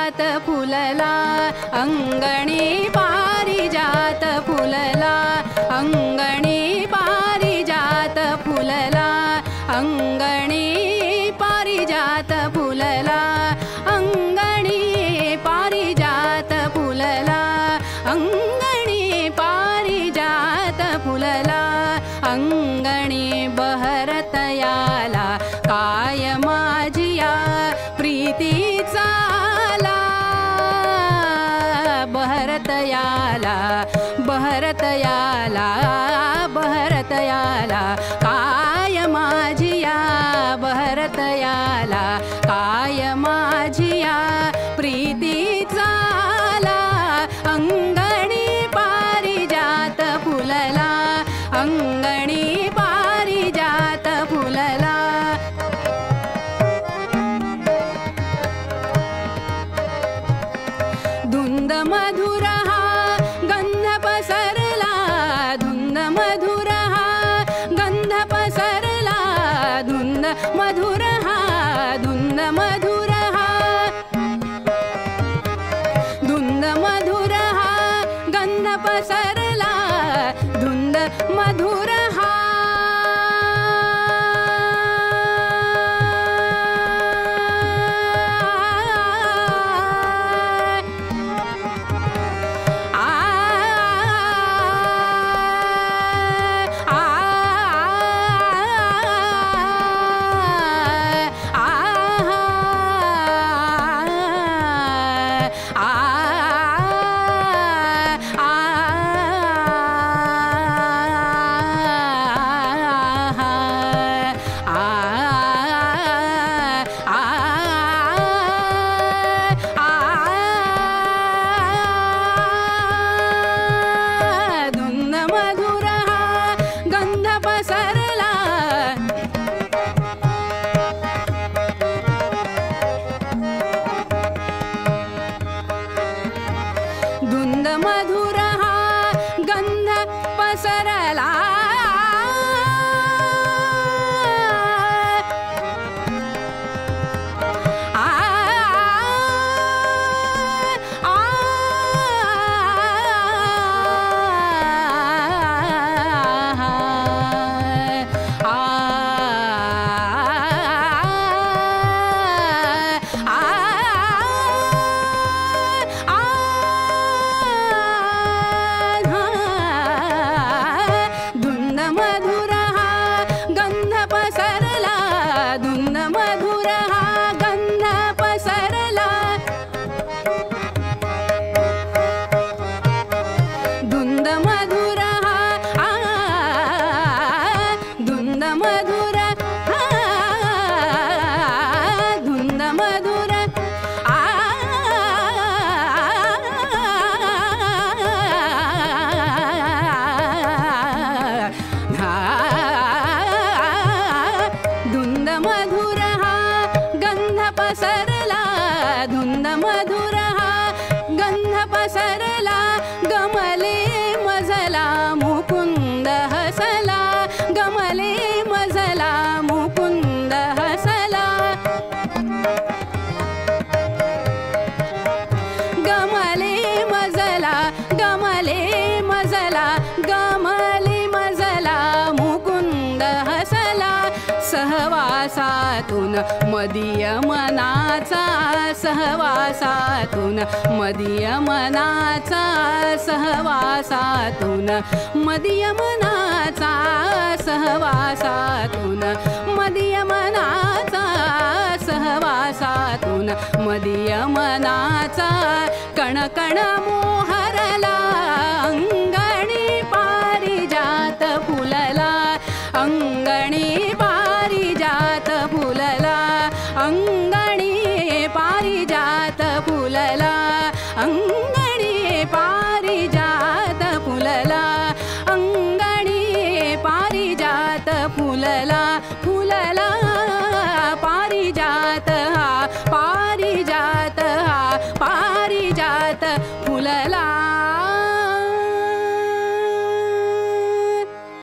पारिजात फुलला अंगणी पारिजात फुलला अंगणी पारिजात फुलला अंगणी पारिजात फुलला अंगणी पारिजात फुलला अंगणी पारिजात फुलला अंगणी बहरतयाला काय माझिया प्रीतीचा बहरतयाला बहरतयाला बहरतयाला काय माझिया बहरतयाला काय माझिया प्रीतीचा अंगणी पारिजात फुलला अंगणी पारिजात फुलला धुंद मधुर हा गंध पसरला धुंद मधुर हा गंध पसरला धुंद मधुर हा धुंद मधुर हा धुंद मधुर हा गंध पसरला धुंद मधुर हा धुंद मधुर हा गंध पसरला धुंद मधुर हा गंध पसरला गमले मजला मुकुंद हसला गमले मजला मुकुंद हसला गमले मजला गमले मजला गमले मजला मुकुंद हसला सहवासातून मदीय मनाचा सहवासातून मदीय मनाचा सहवासातून मदीय मनाचा सहवासातून मदीय मनाचा सहवासातून मदीय मनाचा कणकण मोहरला अंगणी पारिजात फुलला अंगणी पारिजात फुलला अंगणी पारिजात फुलला अंगणी पारिजात फुलला अंगणी पारिजात फुलला